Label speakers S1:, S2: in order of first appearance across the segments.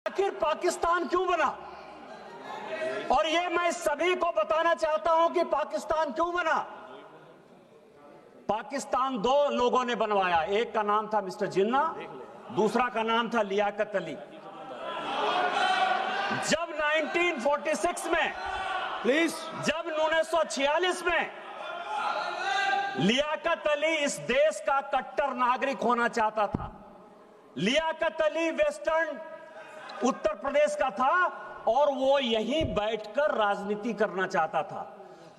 S1: आखिर पाकिस्तान क्यों बना? और ये मैं सभी को बताना चाहता हूं कि पाकिस्तान क्यों बना। पाकिस्तान दो लोगों ने बनवाया, एक का नाम था मिस्टर जिन्ना, दूसरा का नाम था लियाकत अली। जब 1946 में जब 1946 में लियाकत अली इस देश का कट्टर नागरिक होना चाहता था। लियाकत अली वेस्टर्न उत्तर प्रदेश का था और वो यहीं बैठकर राजनीति करना चाहता था।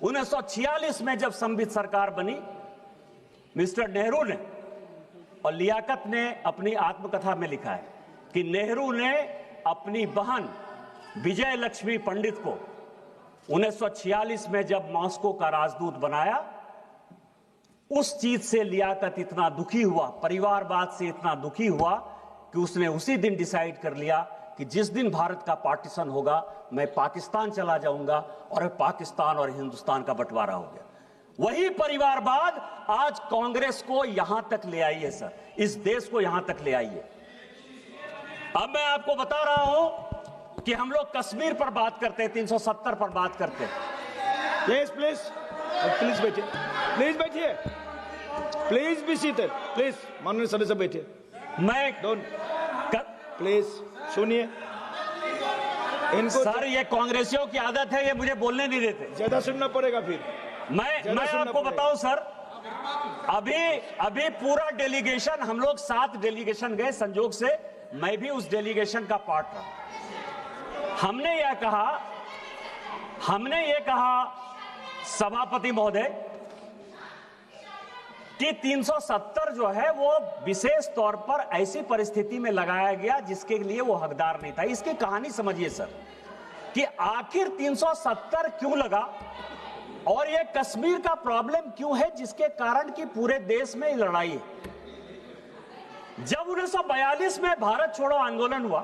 S1: 1946 में जब संविधान सरकार बनी, मिस्टर नेहरू ने और लियाकत ने अपनी आत्मकथा में लिखा है कि नेहरू ने अपनी बहन विजय लक्ष्मी पंडित को 1946 में जब मॉस्को का राजदूत बनाया, उस चीज से लियाकत इतना दुखी हुआ, परिवारवाद से इतना दुखी हुआ कि उसने उसी दिन डिसाइड कर लिया कि जिस दिन भारत का पार्टीशन होगा मैं पाकिस्तान चला जाऊंगा, और पाकिस्तान और हिंदुस्तान का बंटवारा हो गया। वही परिवारवाद आज कांग्रेस को यहां तक ले आई है सर, इस देश को यहां तक ले आई है। अब मैं आपको बता रहा हूं कि हम लोग कश्मीर पर बात करते हैं, 370 पर बात करते हैं।
S2: यस प्लीज, प्लीज बैठिए, प्लीज बैठिए, प्लीज बी सीटेड, प्लीज माननीय सदस्य बैठिए।
S1: मैं
S2: प्लीज सुनिए इनको।
S1: सर ये कांग्रेसियों की आदत है, ये मुझे बोलने नहीं देते।
S2: ज्यादा सुनना पड़ेगा फिर।
S1: मैं आपको बताऊं सर, अभी पूरा डेलीगेशन, हम लोग 7 डेलीगेशन गए, संजोग से मैं भी उस डेलीगेशन का पार्ट रहा। हमने ये कहा सभापति महोदय कि 370 जो है वो विशेष तौर पर ऐसी परिस्थिति में लगाया गया जिसके लिए वो हकदार नहीं था। इसकी कहानी समझिए सर कि आखिर 370 क्यों लगा और ये कश्मीर का प्रॉब्लम क्यों है जिसके कारण कि पूरे देश में लड़ाई है। जब 1942 में भारत छोड़ो आंदोलन हुआ,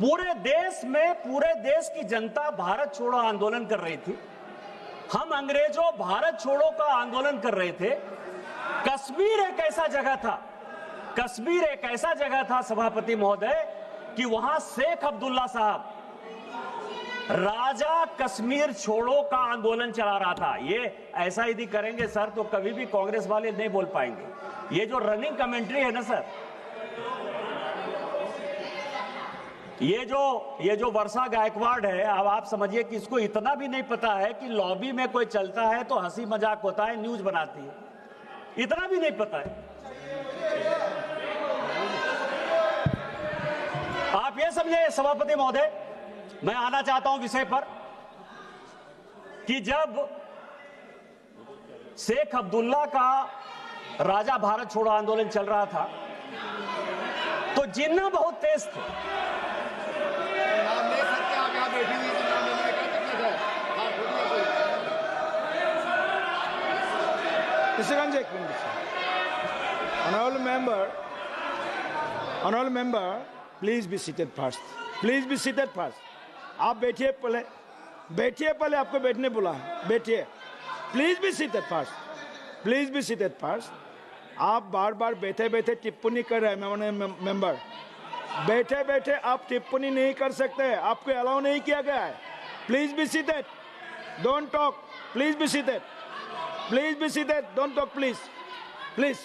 S1: पूरे देश की जनता भारत छोड़ो आंदोलन कर रही थी। हम अंग्रेजों भारत छोड़ो का आंदोलन कर रहे थे। कश्मीर एक ऐसा जगह था सभापति महोदय कि वहां शेख अब्दुल्ला साहब राजा कश्मीर छोड़ो का आंदोलन चला रहा था। ये ऐसा यदि करेंगे सर तो कभी भी कांग्रेस वाले नहीं बोल पाएंगे। ये जो रनिंग कमेंट्री है ना सर, ये जो वर्षा गायकवाड़ है, अब आप समझिए कि इसको इतना भी नहीं पता है कि लॉबी में कोई चलता है तो हंसी मजाक होता है, न्यूज बनाती है, इतना भी नहीं पता है। आप ये समझे सभापति महोदय, मैं आना चाहता हूं विषय पर कि जब शेख अब्दुल्ला का राजा भारत छोड़ो आंदोलन चल रहा था तो जिन्ना बहुत तेज थे।
S2: Honorable member, please be seated first. Please be seated first. आप बैठिए पहले आपको बैठने बोला है, बैठिए। Please be seated first. Please be seated first. आप बार बैठे टिप्पणी कर रहे हैं मेंबर। बैठे आप टिप्पणी नहीं कर सकते, आपको अलाउ नहीं किया गया है। Please be seated, don't talk, please be seated, please be seated, don't talk please, please.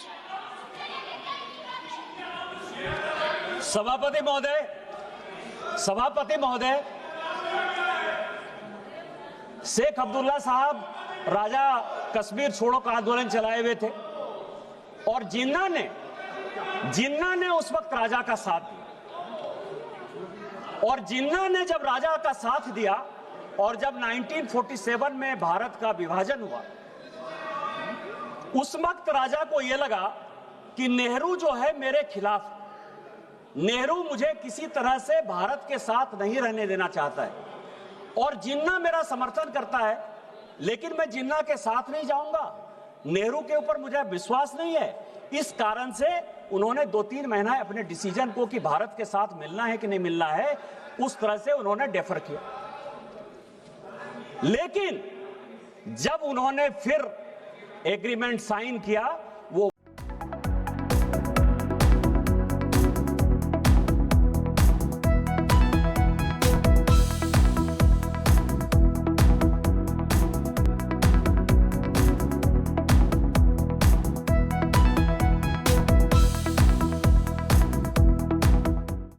S1: सभापति महोदय, शेख अब्दुल्ला साहब राजा कश्मीर छोड़ो का आंदोलन चलाए हुए थे और जिन्ना ने उस वक्त राजा का साथ दिया, और जिन्ना ने जब राजा का साथ दिया और जब 1947 में भारत का विभाजन हुआ, उस वक्त राजा को यह लगा कि नेहरू जो है मेरे खिलाफ, नेहरू मुझे किसी तरह से भारत के साथ नहीं रहने देना चाहता है और जिन्ना मेरा समर्थन करता है, लेकिन मैं जिन्ना के साथ नहीं जाऊंगा, नेहरू के ऊपर मुझे विश्वास नहीं है। इस कारण से उन्होंने 2-3 महीना अपने डिसीजन को कि भारत के साथ मिलना है कि नहीं मिलना है, उस तरह से उन्होंने डेफर किया। लेकिन जब उन्होंने फिर एग्रीमेंट साइन किया